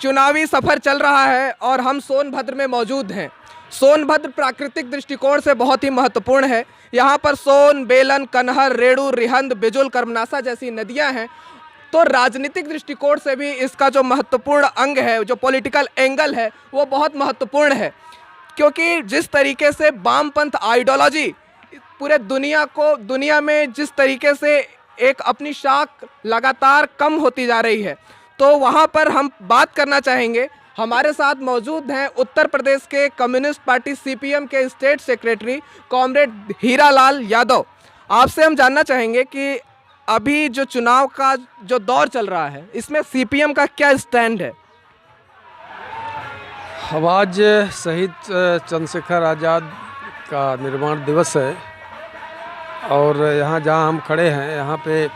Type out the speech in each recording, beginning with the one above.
चुनावी सफर चल रहा है और हम सोनभद्र में मौजूद हैं। सोनभद्र प्राकृतिक दृष्टिकोण से बहुत ही महत्वपूर्ण है। यहाँ पर सोन, बेलन, कनहर, रेणु, रिहंद, बिजुल, कर्मनासा जैसी नदियाँ हैं। तो राजनीतिक दृष्टिकोण से भी इसका जो महत्वपूर्ण अंग है, जो पॉलिटिकल एंगल है, वो बहुत महत्वपूर्ण है, क्योंकि जिस तरीके से वामपंथ आइडियोलॉजी पूरे दुनिया में जिस तरीके से एक अपनी शाख लगातार कम होती जा रही है, तो वहाँ पर हम बात करना चाहेंगे। हमारे साथ मौजूद हैं उत्तर प्रदेश के कम्युनिस्ट पार्टी सीपीएम के state secretary comrade Hiralal Yadav. आपसे हम जानना चाहेंगे कि अभी जो चुनाव का जो दौर चल रहा है, इसमें सीपीएम का क्या स्टैंड है? आज शहीद चंद्रशेखर आज़ाद का निर्माण दिवस है और यहाँ जहाँ हम खड़े हैं, यहाँ पे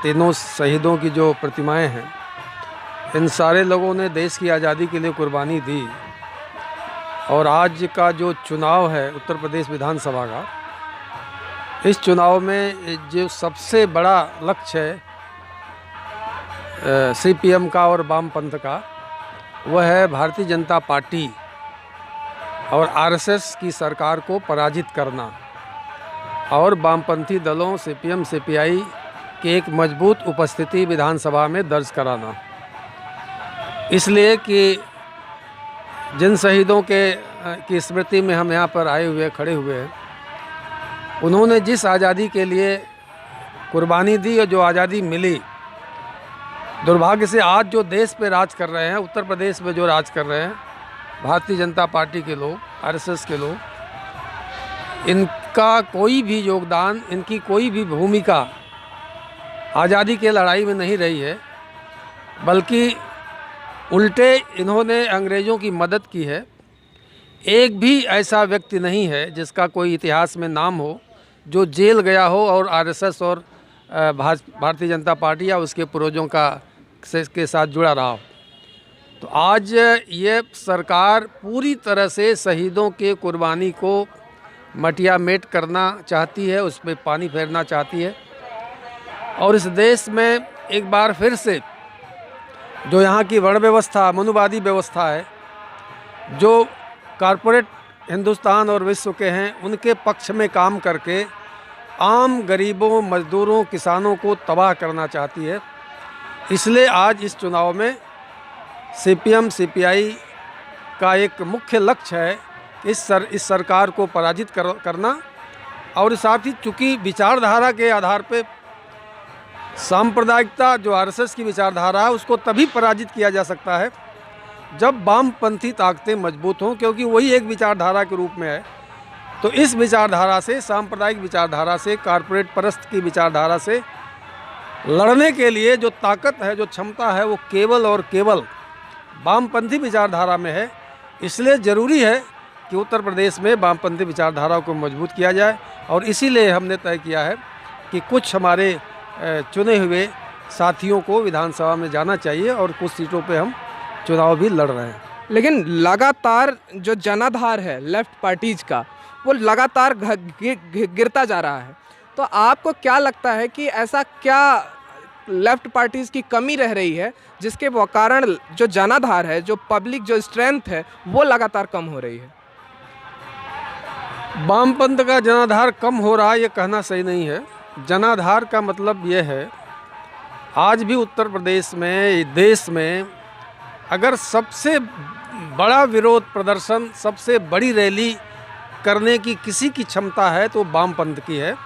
तीनों शहीदों की जो प्रतिमाएं हैं, इन सारे लोगों ने देश की आज़ादी के लिए कुर्बानी दी। और आज का जो चुनाव है उत्तर प्रदेश विधानसभा का, इस चुनाव में जो सबसे बड़ा लक्ष्य है सीपीएम का और वामपंथ का, वह है भारतीय जनता पार्टी और आरएसएस की सरकार को पराजित करना और वामपंथी दलों सीपीएम सीपीआई की एक मजबूत उपस्थिति विधानसभा में दर्ज कराना। इसलिए कि जिन शहीदों की स्मृति में हम यहाँ पर आए हुए खड़े हुए हैं, उन्होंने जिस आज़ादी के लिए कुर्बानी दी और जो आज़ादी मिली, दुर्भाग्य से आज जो देश पे राज कर रहे हैं, उत्तर प्रदेश में जो राज कर रहे हैं भारतीय जनता पार्टी के लोग, आरएसएस के लोग, इनका कोई भी योगदान, इनकी कोई भी भूमिका आज़ादी के लड़ाई में नहीं रही है, बल्कि उल्टे इन्होंने अंग्रेज़ों की मदद की है। एक भी ऐसा व्यक्ति नहीं है जिसका कोई इतिहास में नाम हो जो जेल गया हो और आरएसएस और भारतीय जनता पार्टी या उसके पूर्वजों के साथ जुड़ा रहा हो। तो आज ये सरकार पूरी तरह से शहीदों के कुर्बानी को मटिया मेट करना चाहती है, उस पर पानी फेरना चाहती है और इस देश में एक बार फिर से जो यहाँ की वर्ण व्यवस्था, मनुवादी व्यवस्था है, जो कॉरपोरेट हिंदुस्तान और विश्व के हैं, उनके पक्ष में काम करके आम गरीबों, मजदूरों, किसानों को तबाह करना चाहती है। इसलिए आज इस चुनाव में सीपीएम सीपीआई का एक मुख्य लक्ष्य है इस सरकार को पराजित करना और साथ ही चूँकि विचारधारा के आधार पे सांप्रदायिकता, जो आरएसएस की विचारधारा है, उसको तभी पराजित किया जा सकता है जब वामपंथी ताकतें मजबूत हों, क्योंकि वही एक विचारधारा के रूप में है। तो इस विचारधारा से, सांप्रदायिक विचारधारा से, कॉरपोरेट परस्त की विचारधारा से लड़ने के लिए जो ताकत है, जो क्षमता है, वो केवल और केवल वामपंथी विचारधारा में है। इसलिए ज़रूरी है कि उत्तर प्रदेश में वामपंथी विचारधारा को मजबूत किया जाए और इसीलिए हमने तय किया है कि कुछ हमारे चुने हुए साथियों को विधानसभा में जाना चाहिए और कुछ सीटों पे हम चुनाव भी लड़ रहे हैं। लेकिन लगातार जो जनाधार है लेफ्ट पार्टीज का, वो लगातार गिरता जा रहा है। तो आपको क्या लगता है कि ऐसा क्या लेफ्ट पार्टीज की कमी रह रही है जिसके कारण जो जनाधार है, जो पब्लिक जो स्ट्रेंथ है, वो लगातार कम हो रही है? वामपंथ का जनाधार कम हो रहा है ये कहना सही नहीं है। जनाधार का मतलब ये है, आज भी उत्तर प्रदेश में, देश में अगर सबसे बड़ा विरोध प्रदर्शन, सबसे बड़ी रैली करने की किसी की क्षमता है तो वामपंथ की है,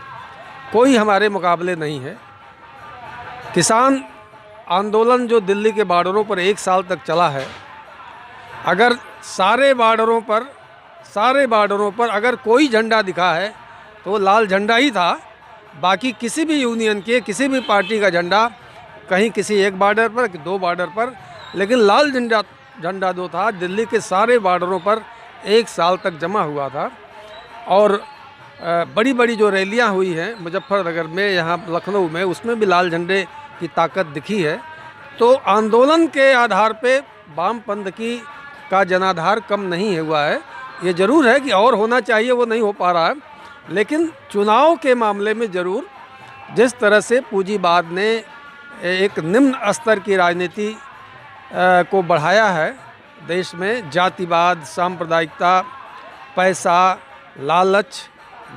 कोई हमारे मुकाबले नहीं है। किसान आंदोलन जो दिल्ली के बॉर्डरों पर 1 साल तक चला है, अगर सारे बॉर्डरों पर अगर कोई झंडा दिखा है तो वो लाल झंडा ही था। बाकी किसी भी यूनियन के, किसी भी पार्टी का झंडा कहीं किसी एक बॉर्डर पर, 2 बॉर्डर पर, लेकिन लाल झंडा जो था दिल्ली के सारे बॉर्डरों पर 1 साल तक जमा हुआ था। और बड़ी बड़ी जो रैलियां हुई हैं मुजफ्फरनगर में, यहाँ लखनऊ में, उसमें भी लाल झंडे की ताकत दिखी है। तो आंदोलन के आधार पे वामपंथ का जनाधार कम नहीं हुआ है। ये ज़रूर है कि और होना चाहिए, वो नहीं हो पा रहा है। लेकिन चुनाव के मामले में ज़रूर जिस तरह से पूंजीवाद ने एक निम्न स्तर की राजनीति को बढ़ाया है देश में। जातिवाद, सांप्रदायिकता, पैसा, लालच,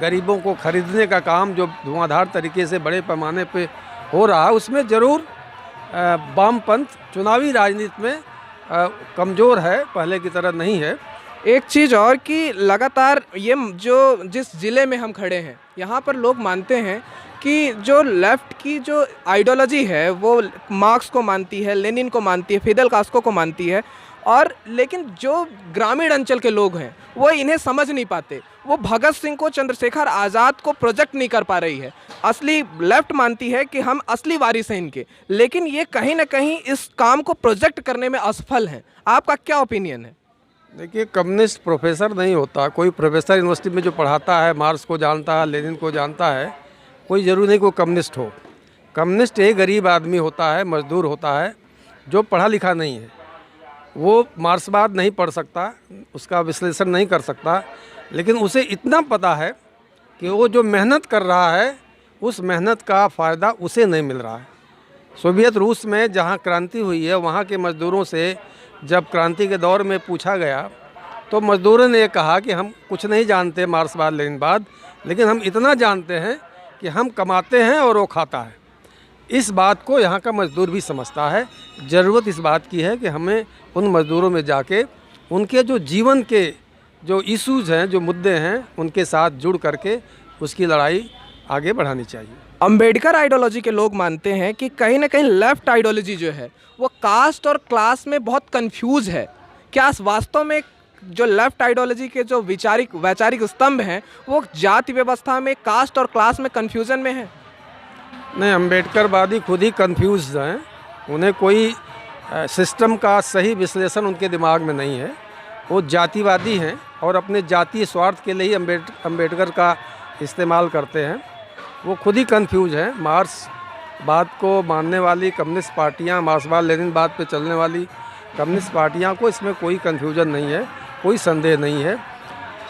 गरीबों को खरीदने का काम जो धुआंधार तरीके से बड़े पैमाने पे हो रहा है, उसमें ज़रूर वामपंथ चुनावी राजनीति में कमज़ोर है, पहले की तरह नहीं है। एक चीज़ और कि लगातार ये जो जिस ज़िले में हम खड़े हैं यहाँ पर लोग मानते हैं कि जो लेफ़्ट की जो आइडियोलॉजी है वो मार्क्स को मानती है, लेनिन को मानती है, फिदेल कास्को को मानती है, और लेकिन जो ग्रामीण अंचल के लोग हैं वो इन्हें समझ नहीं पाते। वो भगत सिंह को, चंद्रशेखर आज़ाद को प्रोजेक्ट नहीं कर पा रही है। असली लेफ़्ट मानती है कि हम असली वारिस हैं इनके, लेकिन ये कहीं ना कहीं इस काम को प्रोजेक्ट करने में असफल हैं। आपका क्या ओपिनियन है? देखिए, कम्युनिस्ट प्रोफेसर नहीं होता। कोई प्रोफेसर यूनिवर्सिटी में जो पढ़ाता है, मार्क्स को जानता है, लेनिन को जानता है, कोई ज़रूरी नहीं कोई कम्युनिस्ट हो। कम्युनिस्ट एक गरीब आदमी होता है, मजदूर होता है, जो पढ़ा लिखा नहीं है। वो मार्क्सवाद नहीं पढ़ सकता, उसका विश्लेषण नहीं कर सकता, लेकिन उसे इतना पता है कि वो जो मेहनत कर रहा है उस मेहनत का फ़ायदा उसे नहीं मिल रहा है। सोवियत रूस में जहाँ क्रांति हुई है, वहाँ के मज़दूरों से जब क्रांति के दौर में पूछा गया तो मज़दूरों ने कहा कि हम कुछ नहीं जानते मार्क्सवाद लेनिनवाद, लेकिन हम इतना जानते हैं कि हम कमाते हैं और वो खाता है। इस बात को यहाँ का मज़दूर भी समझता है। ज़रूरत इस बात की है कि हमें उन मज़दूरों में जाके उनके जो जीवन के जो इश्यूज़ हैं, जो मुद्दे हैं, उनके साथ जुड़ करके उसकी लड़ाई आगे बढ़ानी चाहिए। अंबेडकर आइडियोलॉजी के लोग मानते हैं कि कहीं ना कहीं लेफ़्ट आइडियोलॉजी जो है वो कास्ट और क्लास में बहुत कंफ्यूज है। क्या वास्तव में जो लेफ़्ट आइडियोलॉजी के जो वैचारिक स्तंभ हैं वो जाति व्यवस्था में, कास्ट और क्लास में कन्फ्यूज़न में है? नहीं, अंबेडकरवादी खुद ही कंफ्यूज हैं। उन्हें कोई सिस्टम का सही विश्लेषण उनके दिमाग में नहीं है। वो जातिवादी हैं और अपने जातीय स्वार्थ के लिए ही अंबेडकर का इस्तेमाल करते हैं। वो खुद ही कंफ्यूज हैं। मार्क्सवाद को मानने वाली कम्युनिस्ट पार्टियां, मार्क्सवाद लेनिनवाद पे चलने वाली कम्युनिस्ट पार्टियां को इसमें कोई कन्फ्यूजन नहीं है, कोई संदेह नहीं है।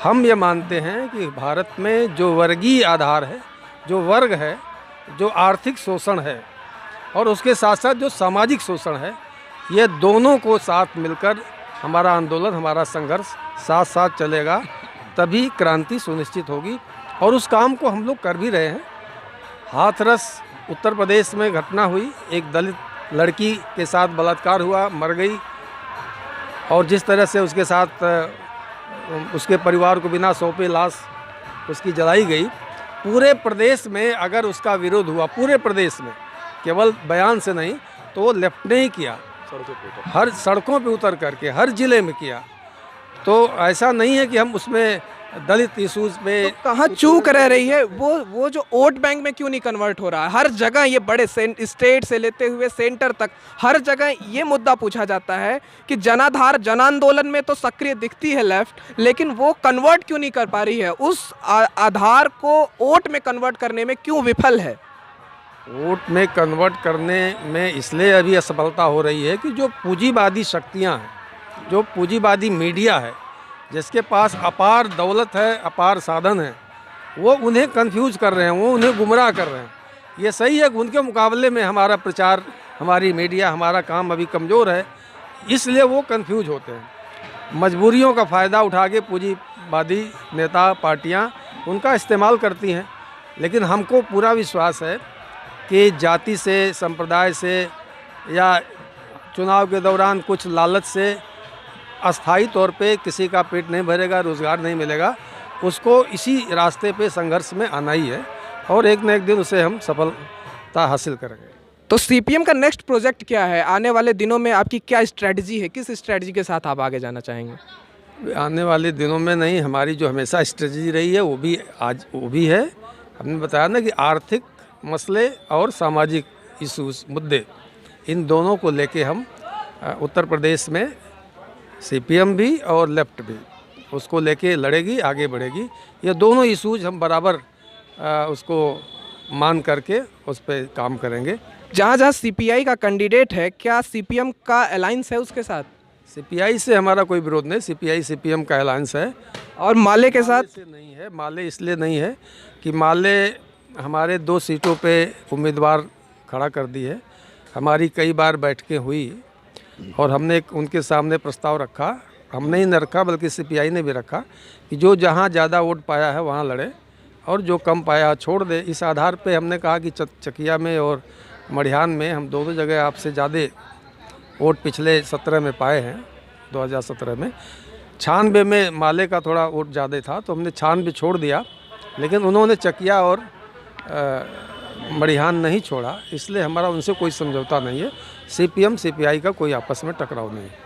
हम ये मानते हैं कि भारत में जो वर्गीय आधार है, जो वर्ग है, जो आर्थिक शोषण है और उसके साथ साथ जो सामाजिक शोषण है, ये दोनों को साथ मिलकर हमारा आंदोलन, हमारा संघर्ष साथ साथ चलेगा, तभी क्रांति सुनिश्चित होगी। और उस काम को हम लोग कर भी रहे हैं। हाथरस उत्तर प्रदेश में घटना हुई, एक दलित लड़की के साथ बलात्कार हुआ, मर गई, और जिस तरह से उसके साथ उसके परिवार को बिना सौंपे लाश उसकी जलाई गई, पूरे प्रदेश में अगर उसका विरोध हुआ, पूरे प्रदेश में, केवल बयान से नहीं, तो वो लेफ्ट ने ही किया, हर सड़कों पे उतर करके हर जिले में किया। तो ऐसा नहीं है कि हम उसमें दलित इशूज़ में तो कहाँ चूक रह रही है? वो जो वोट बैंक में क्यों नहीं कन्वर्ट हो रहा है? हर जगह ये बड़े स्टेट से लेते हुए सेंटर तक हर जगह ये मुद्दा पूछा जाता है कि जनाधार, जन आंदोलन में तो सक्रिय दिखती है लेफ्ट, लेकिन वो कन्वर्ट क्यों नहीं कर पा रही है? उस आधार को वोट में कन्वर्ट करने में क्यों विफल है? वोट में कन्वर्ट करने में इसलिए अभी असफलता हो रही है कि जो पूंजीवादी शक्तियां हैं, जो पूंजीवादी मीडिया है, जिसके पास अपार दौलत है, अपार साधन है, वो उन्हें कंफ्यूज कर रहे हैं, वो उन्हें गुमराह कर रहे हैं। ये सही है कि उनके मुकाबले में हमारा प्रचार, हमारी मीडिया, हमारा काम अभी कमज़ोर है, इसलिए वो कंफ्यूज होते हैं। मजबूरियों का फ़ायदा उठा के पूंजीवादी नेता, पार्टियां उनका इस्तेमाल करती हैं। लेकिन हमको पूरा विश्वास है कि जाति से, संप्रदाय से या चुनाव के दौरान कुछ लालच से अस्थाई तौर पे किसी का पेट नहीं भरेगा, रोज़गार नहीं मिलेगा। उसको इसी रास्ते पे संघर्ष में आना ही है और एक न एक दिन उसे हम सफलता हासिल करेंगे। तो सीपीएम का नेक्स्ट प्रोजेक्ट क्या है? आने वाले दिनों में आपकी क्या स्ट्रेटजी है? किस स्ट्रेटजी के साथ आप आगे जाना चाहेंगे? आने वाले दिनों में नहीं, हमारी जो हमेशा स्ट्रेटजी रही है वो भी आज वो भी है। हमने बताया ना कि आर्थिक मसले और सामाजिक इशूज़, मुद्दे, इन दोनों को लेके हम उत्तर प्रदेश में सीपीएम भी और लेफ्ट भी उसको लेके लड़ेगी, आगे बढ़ेगी। ये दोनों इशूज हम बराबर उसको मान करके उस पर काम करेंगे। जहाँ जहाँ सीपीआई का कैंडिडेट है, क्या सीपीएम का अलायंस है उसके साथ? सीपीआई से हमारा कोई विरोध नहीं, सीपीआई सीपीएम का अलायंस है। और माले के साथ? से नहीं है। माले इसलिए नहीं है कि माले हमारे 2 सीटों पे उम्मीदवार खड़ा कर दी है। हमारी कई बार बैठकें हुई, और हमने एक उनके सामने प्रस्ताव रखा, हमने ही न रखा बल्कि सीपीआई ने भी रखा कि जो जहाँ ज़्यादा वोट पाया है वहाँ लड़े और जो कम पाया छोड़ दे। इस आधार पे हमने कहा कि चकिया में और मढ़ियान में हम दोनों जगह आपसे ज़्यादा वोट पिछले 17 में पाए हैं, 2017 में। 96 में माले का थोड़ा वोट ज़्यादा था तो हमने 96 छोड़ दिया, लेकिन उन्होंने चकिया और मढ़ियान नहीं छोड़ा, इसलिए हमारा उनसे कोई समझौता नहीं है। सीपीएम सीपीआई का कोई आपस में टकराव नहीं है।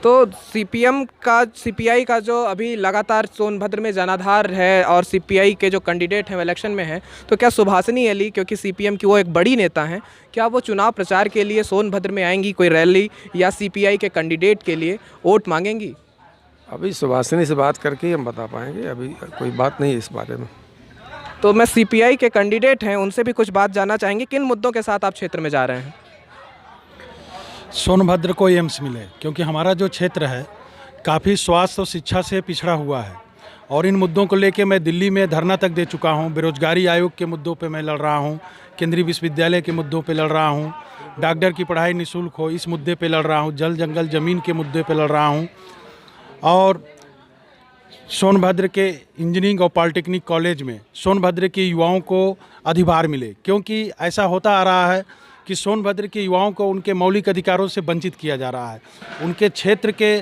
तो सीपीआई का जो अभी लगातार सोनभद्र में जनाधार है और सीपीआई के जो कैंडिडेट हैं वो इलेक्शन में हैं, तो क्या सुभाषिनी अली, क्योंकि सीपीएम की वो एक बड़ी नेता हैं, क्या वो चुनाव प्रचार के लिए सोनभद्र में आएंगी, कोई रैली या सीपीआई के कैंडिडेट के लिए वोट मांगेंगी? अभी सुभाषिनी से बात करके ही हम बता पाएंगे, अभी कोई बात नहीं है इस बारे में। तो मैं सीपीआई के कैंडिडेट हैं उनसे भी कुछ बात जानना चाहेंगे, किन मुद्दों के साथ आप क्षेत्र में जा रहे हैं? सोनभद्र को एम्स मिले, क्योंकि हमारा जो क्षेत्र है काफ़ी स्वास्थ्य और शिक्षा से पिछड़ा हुआ है और इन मुद्दों को लेके मैं दिल्ली में धरना तक दे चुका हूं। बेरोजगारी आयोग के मुद्दों पे मैं लड़ रहा हूं, केंद्रीय विश्वविद्यालय के मुद्दों पे लड़ रहा हूं, डॉक्टर की पढ़ाई निःशुल्क हो इस मुद्दे पे लड़ रहा हूं, जल जंगल ज़मीन के मुद्दे पे लड़ रहा हूं और सोनभद्र के इंजीनियरिंग और पॉलिटेक्निक कॉलेज में सोनभद्र के युवाओं को अधिभार मिले, क्योंकि ऐसा होता आ रहा है कि सोनभद्र के युवाओं को उनके मौलिक अधिकारों से वंचित किया जा रहा है। उनके क्षेत्र के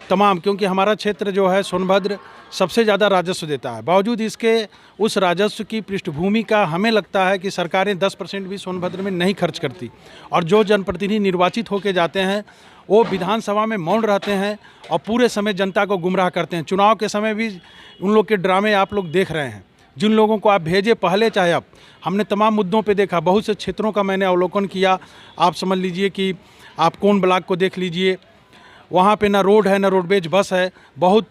तमाम, क्योंकि हमारा क्षेत्र जो है सोनभद्र सबसे ज़्यादा राजस्व देता है, बावजूद इसके उस राजस्व की पृष्ठभूमि का हमें लगता है कि सरकारें 10% भी सोनभद्र में नहीं खर्च करती और जो जनप्रतिनिधि निर्वाचित होकर जाते हैं वो विधानसभा में मौन रहते हैं और पूरे समय जनता को गुमराह करते हैं। चुनाव के समय भी उन लोग के ड्रामे आप लोग देख रहे हैं, जिन लोगों को आप भेजे पहले चाहे अब, हमने तमाम मुद्दों पे देखा, बहुत से क्षेत्रों का मैंने अवलोकन किया। आप समझ लीजिए कि आप कौन ब्लॉक को देख लीजिए, वहाँ पे ना रोड है ना रोडवेज बस है, बहुत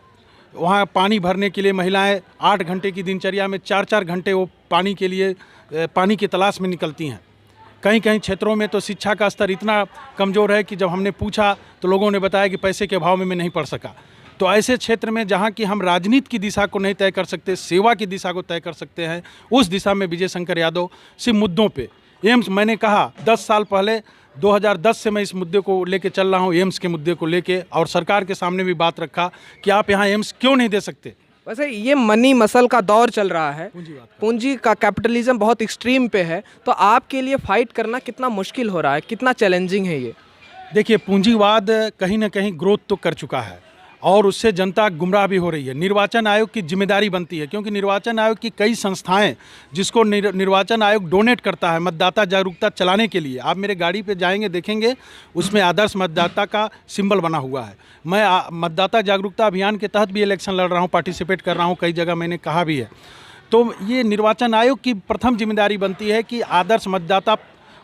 वहाँ पानी भरने के लिए महिलाएं 8 घंटे की दिनचर्या में 4-4 घंटे वो पानी के लिए पानी की तलाश में निकलती हैं। कहीं कहीं क्षेत्रों में तो शिक्षा का स्तर इतना कमज़ोर है कि जब हमने पूछा तो लोगों ने बताया कि पैसे के अभाव में मैं नहीं पढ़ सका। तो ऐसे क्षेत्र में जहाँ की हम राजनीति की दिशा को नहीं तय कर सकते, सेवा की दिशा को तय कर सकते हैं, उस दिशा में विजय शंकर यादव सिर्फ मुद्दों पे एम्स, मैंने कहा 10 साल पहले 2010 से मैं इस मुद्दे को लेके चल रहा हूँ, एम्स के मुद्दे को लेके, और सरकार के सामने भी बात रखा कि आप यहाँ एम्स क्यों नहीं दे सकते। वैसे ये मनी मसल का दौर चल रहा है, पूंजी का कैपिटलिज्म बहुत एक्सट्रीम पे है, तो आपके लिए फाइट करना कितना मुश्किल हो रहा है, कितना चैलेंजिंग है ये? देखिए, पूंजीवाद कहीं ना कहीं ग्रोथ तो कर चुका है और उससे जनता गुमराह भी हो रही है। निर्वाचन आयोग की जिम्मेदारी बनती है, क्योंकि निर्वाचन आयोग की कई संस्थाएं जिसको निर्वाचन आयोग डोनेट करता है मतदाता जागरूकता चलाने के लिए। आप मेरे गाड़ी पे जाएंगे देखेंगे उसमें आदर्श मतदाता का सिंबल बना हुआ है। मैं मतदाता जागरूकता अभियान के तहत भी इलेक्शन लड़ रहा हूँ, पार्टिसिपेट कर रहा हूँ, कई जगह मैंने कहा भी है। तो ये निर्वाचन आयोग की प्रथम जिम्मेदारी बनती है कि आदर्श मतदाता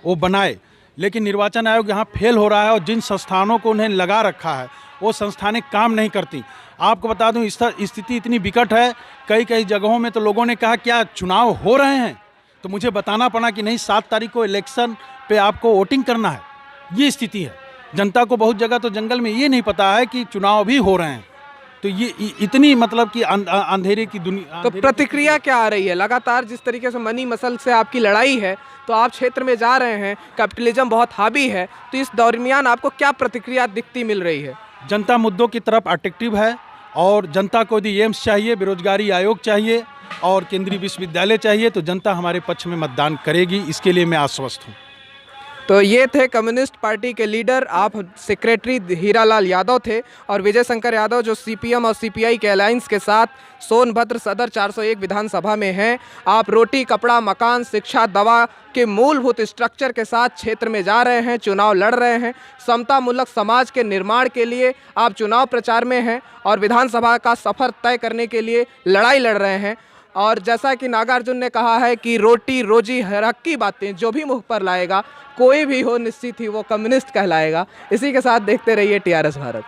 वो बनाए, लेकिन निर्वाचन आयोग यहाँ फेल हो रहा है और जिन संस्थानों को उन्हें लगा रखा है वो संस्थानें काम नहीं करती। आपको बता दूं, स्थिति इतनी विकट है, कई जगहों में तो लोगों ने कहा क्या चुनाव हो रहे हैं, तो मुझे बताना पड़ा कि नहीं 7 तारीख को इलेक्शन पे आपको वोटिंग करना है। ये स्थिति है। जनता को बहुत जगह तो जंगल में ये नहीं पता है कि चुनाव भी हो रहे हैं। तो ये इतनी मतलब कि अंधेरे की दुनिया। तो प्रतिक्रिया क्या आ रही है? लगातार जिस तरीके से मनी मसल से आपकी लड़ाई है, तो आप क्षेत्र में जा रहे हैं, कैपिटलिज्म बहुत हावी है, तो इस दरमियान आपको क्या प्रतिक्रिया दिखती मिल रही है? जनता मुद्दों की तरफ अट्रैक्टिव है और जनता को यदि एम्स चाहिए, बेरोजगारी आयोग चाहिए और केंद्रीय विश्वविद्यालय चाहिए, तो जनता हमारे पक्ष में मतदान करेगी, इसके लिए मैं आश्वस्त हूँ। तो ये थे कम्युनिस्ट पार्टी के लीडर, आप सेक्रेटरी हीरालाल यादव थे, और विजय शंकर यादव जो सीपीएम और सीपीआई के अलायंस के साथ सोनभद्र सदर 401 विधानसभा में हैं। आप रोटी, कपड़ा, मकान, शिक्षा, दवा के मूलभूत स्ट्रक्चर के साथ क्षेत्र में जा रहे हैं, चुनाव लड़ रहे हैं, समतामूलक समाज के निर्माण के लिए आप चुनाव प्रचार में हैं और विधानसभा का सफ़र तय करने के लिए लड़ाई लड़ रहे हैं। और जैसा कि नागार्जुन ने कहा है कि रोटी रोजी हक की बातें जो भी मुख पर लाएगा, कोई भी हो निश्चित ही वो कम्युनिस्ट कहलाएगा। इसी के साथ देखते रहिए TRS भारत।